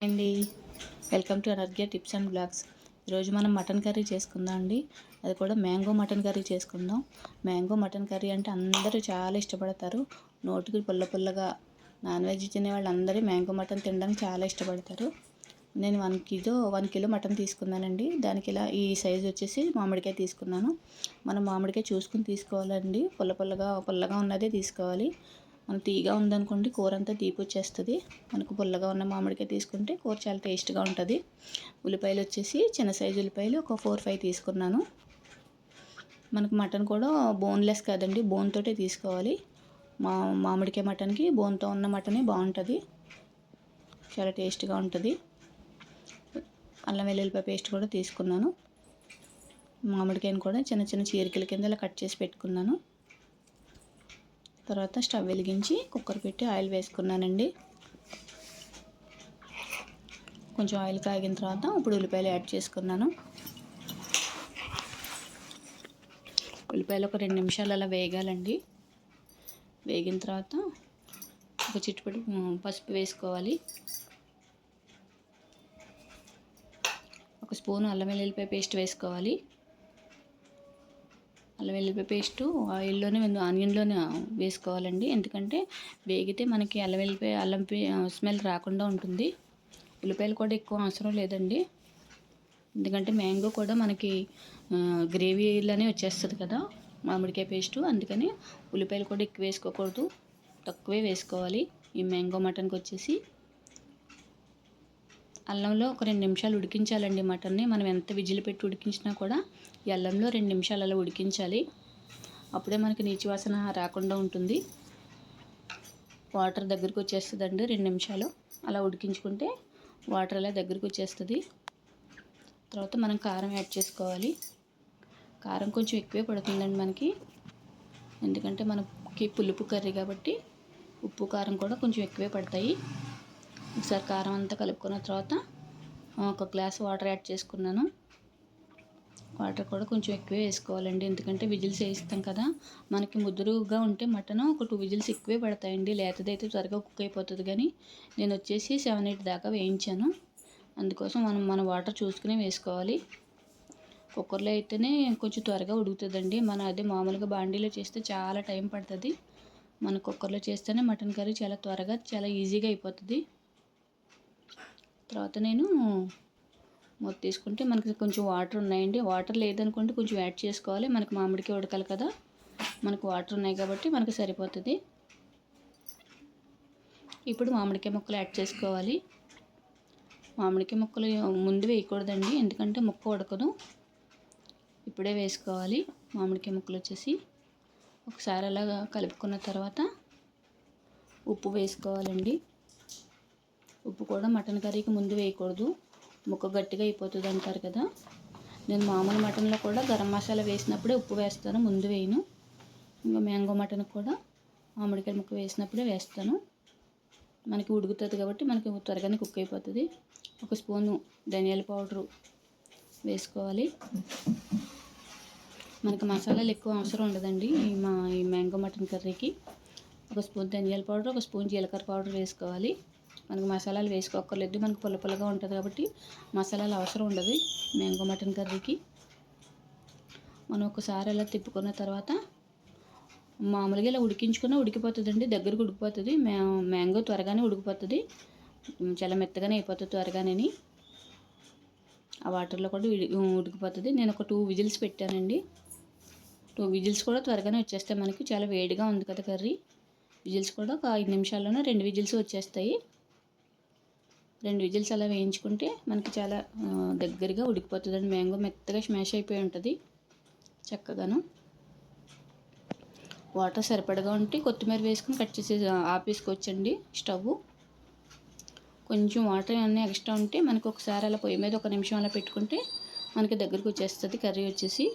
అండి, welcome to Anarghya tips and blogs. ఈరోజు మనం మటన్ కర్రీ చేసుకుందాం అండి. అది కూడా మ్యాంగో మటన్ కర్రీ చేసుకుందాం. మ్యాంగో మటన్ కర్రీ అంటే అందరూ చాలా ఇష్టపడతారు. నోటికి పుల్ల పుల్లగా నాన్ వెజ్ తినే వాళ్ళందరూ మ్యాంగో మటన్ తినడానికి చాలా ఇష్టపడతారు. నేను 1 కిలో మటన్ తీసుకున్నానండి. దానికి ఇలా ఈ సైజు వచ్చేసి మామిడికాయ తీసుకున్నాను. మనం మామిడికాయ చూసుకుని తీసుకోవాలండి. పుల్లగా ఉన్నదే తీసుకోవాలి. మన తీగా ఉందనుకోండి కూర అంతా తీపి వచ్చేస్తుంది. మనకు పుల్లగా ఉన్న మామిడికాయ తీసుకుంటే కూర చాలా టేస్ట్గా ఉంటుంది. ఉల్లిపాయలు వచ్చేసి చిన్న సైజు ఉల్లిపాయలు ఒక 4-5 తీసుకున్నాను. మనకు మటన్ కూడా బోన్లెస్ కాదండి, బోన్ తోటే తీసుకోవాలి. మామిడికాయ మటన్కి బోన్తో ఉన్న మటనే బాగుంటుంది, చాలా టేస్ట్గా ఉంటుంది. అల్లం వెల్లుల్లిపాయ పేస్ట్ కూడా తీసుకున్నాను. మామిడికాయను కూడా చిన్న చిన్న చీరికల కింద ఇలా కట్ చేసి పెట్టుకున్నాను. తర్వాత స్టవ్ వెలిగించి కుక్కర్ పెట్టి ఆయిల్ వేసుకున్నానండి. కొంచెం ఆయిల్ కాగిన తర్వాత ఇప్పుడు ఉల్లిపాయలు యాడ్ చేసుకున్నాను. ఉల్లిపాయలు ఒక 2 నిమిషాలు అలా వేగాలండి. వేగిన తర్వాత ఒక చిటికెడు పసుపు వేసుకోవాలి. ఒక స్పూన్ అల్లం వెల్లుల్లిపాయ పేస్ట్ వేసుకోవాలి. అల్లం వెల్లుల్లిపాయ పేస్టు ఆయిల్లోనే ఆనియన్లోనే వేసుకోవాలండి. ఎందుకంటే వేగితే మనకి అల్లం స్మెల్ రాకుండా ఉంటుంది. ఉల్లిపాయలు కూడా ఎక్కువ అవసరం లేదండి, ఎందుకంటే మ్యాంగో కూడా మనకి గ్రేవీలోనే వచ్చేస్తుంది కదా మామిడికాయ పేస్టు. అందుకని ఉల్లిపాయలు కూడా ఎక్కువ వేసుకోకూడదు, తక్కువే వేసుకోవాలి. ఈ మ్యాంగో మటన్కి వచ్చేసి అల్లంలో ఒక 2 నిమిషాలు ఉడికించాలండి మటన్ని. మనం ఎంత విజిల్ పెట్టి ఉడికించినా కూడా ఈ అల్లంలో 2 నిమిషాలు అలా ఉడికించాలి. అప్పుడే మనకి నీచు వాసన రాకుండా ఉంటుంది. వాటర్ దగ్గరికి వచ్చేస్తుందండి 2 నిమిషాలు అలా ఉడికించుకుంటే వాటర్ అలా దగ్గరికి వచ్చేస్తుంది. తర్వాత మనం కారం యాడ్ చేసుకోవాలి. కారం కొంచెం ఎక్కువే పడుతుందండి మనకి, ఎందుకంటే మనకి పులుపు కర్రీ కాబట్టి ఉప్పు కారం కూడా కొంచెం ఎక్కువే పడతాయి. ఒకసారి కారం అంతా కలుపుకున్న తర్వాత ఒక గ్లాస్ వాటర్ యాడ్ చేసుకున్నాను. వాటర్ కూడా కొంచెం ఎక్కువే వేసుకోవాలండి, ఎందుకంటే విజిల్స్ వేస్తాం కదా. మనకి ముదురుగా ఉంటే మటన్ ఒక 2 విజిల్స్ ఎక్కువే పడతాయండి. లేతదైతే త్వరగా కుక్ అయిపోతుంది, కానీ నేను వచ్చేసి 7-8 దాకా వేయించాను. అందుకోసం మన వాటర్ చూసుకుని వేసుకోవాలి. కుక్కర్లో అయితేనే కొంచెం త్వరగా ఉడుకుతుందండి. అదే మామూలుగా బాండీలో చేస్తే చాలా టైం పడుతుంది. మన కుక్కర్లో చేస్తేనే మటన్ కర్రీ చాలా త్వరగా చాలా ఈజీగా అయిపోతుంది. తర్వాత నేను మూత తీసుకుంటే మనకి కొంచెం వాటర్ ఉన్నాయండి. వాటర్ లేదనుకోండి కొంచెం యాడ్ చేసుకోవాలి. మనకి మామిడికాయ ఉడకాలి కదా, మనకు వాటర్ ఉన్నాయి కాబట్టి మనకు సరిపోతుంది. ఇప్పుడు మామిడికాయ ముక్కలు యాడ్ చేసుకోవాలి. మామిడికాయ ముక్కలు ముందు వేయకూడదండి, ఎందుకంటే ముక్క ఉడకదు. ఇప్పుడే వేసుకోవాలి. మామిడికాయ ముక్కలు వచ్చేసి ఒకసారి అలా కలుపుకున్న తర్వాత ఉప్పు వేసుకోవాలండి. ఉప్పు కూడా మటన్ కర్రీకి ముందు వేయకూడదు, ముక్క గట్టిగా అయిపోతుంది అంటారు కదా. నేను మామూలు మటన్లో కూడా గరం మసాలా వేసినప్పుడే ఉప్పు వేస్తాను, ముందు వేయను. ఇంకా మ్యాంగో మటన్కి కూడా మామిడికాయ ముక్క వేసినప్పుడే వేస్తాను. మనకి ఉడుకుతుంది కాబట్టి మనకి త్వరగానే కుక్ అయిపోతుంది. ఒక స్పూను ధనియాల పౌడరు వేసుకోవాలి. మనకి మసాలాలు ఎక్కువ అవసరం ఉండదండి ఈ మ్యాంగో మటన్ కర్రీకి. ఒక స్పూన్ ధనియాల పౌడర్, ఒక స్పూన్ జీలకర్ర పౌడర్ వేసుకోవాలి. మనకు మసాలాలు వేసుకోక్కర్లేదు, మనకు పుల్లగా ఉంటుంది కాబట్టి మసాలాలు అవసరం ఉండదు మ్యాంగో మటన్ కర్రీకి. మనం ఒకసారి అలా తిప్పుకున్న తర్వాత మామూలుగా ఇలా ఉడికించుకున్నా ఉడికిపోతుందండి, దగ్గరకు ఉడికిపోతుంది. మ్యాంగో త్వరగానే ఉడికిపోతుంది, చాలా మెత్తగానే అయిపోతుంది త్వరగానే. ఆ వాటర్లో కూడా ఉడికిపోతుంది. నేను ఒక 2 విజిల్స్ పెట్టానండి. 2 విజిల్స్ కూడా త్వరగానే వచ్చేస్తాయి. మనకి చాలా వేడిగా ఉంది కదా కర్రీ. విజిల్స్ కూడా ఒక 5 నిమిషాల్లోనే 2 విజిల్స్ వచ్చేస్తాయి. 2 విజిల్స్ అలా వేయించుకుంటే మనకి చాలా దగ్గరగా ఉడికిపోతుందండి. మ్యాంగో మెత్తగా స్మాష్ అయిపోయి ఉంటుంది చక్కగాను. వాటర్ సరిపడగా ఉంటే కొత్తిమీర వేసుకుని కట్ చేసి ఆపేసుకోవచ్చండి స్టవ్. కొంచెం వాటర్ అన్నీ ఎక్స్ట్రా ఉంటే మనకి ఒకసారి అలా పొయ్యి మీద 1 నిమిషం అలా పెట్టుకుంటే మనకి దగ్గరికి వచ్చేస్తుంది కర్రీ వచ్చేసి.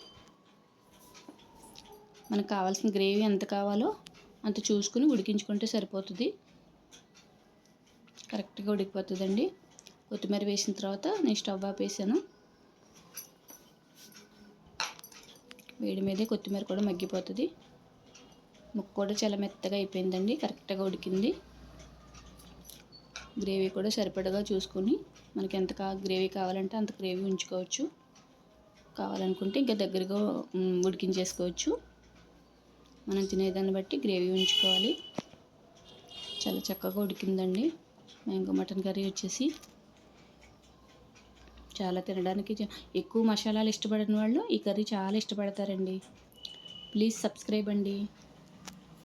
మనకు కావాల్సిన గ్రేవీ ఎంత కావాలో అంత చూసుకుని ఉడికించుకుంటే సరిపోతుంది, కరెక్ట్గా ఉడికిపోతుందండి. కొత్తిమీర వేసిన తర్వాత నేను స్టవ్ ఆపేసాను. వేడి మీదే కొత్తిమీర కూడా మగ్గిపోతుంది. ముక్క కూడా చాలా మెత్తగా అయిపోయిందండి, కరెక్ట్గా ఉడికింది. గ్రేవీ కూడా సరిపడగా చూసుకొని మనకి ఎంత గ్రేవీ కావాలంటే అంత గ్రేవీ ఉంచుకోవచ్చు. కావాలనుకుంటే ఇంకా దగ్గరగా ఉడికించేసుకోవచ్చు. మనం తినేదాన్ని బట్టి గ్రేవీ ఉంచుకోవాలి. చాలా చక్కగా ఉడికిందండి మ్యాంగో మటన్ కర్రీ వచ్చేసి. చాలా తినడానికి ఎక్కువ మసాలాలు ఇష్టపడని వాళ్ళు ఈ కర్రీ చాలా ఇష్టపడతారండి. ప్లీజ్ సబ్స్క్రైబ్ అండి.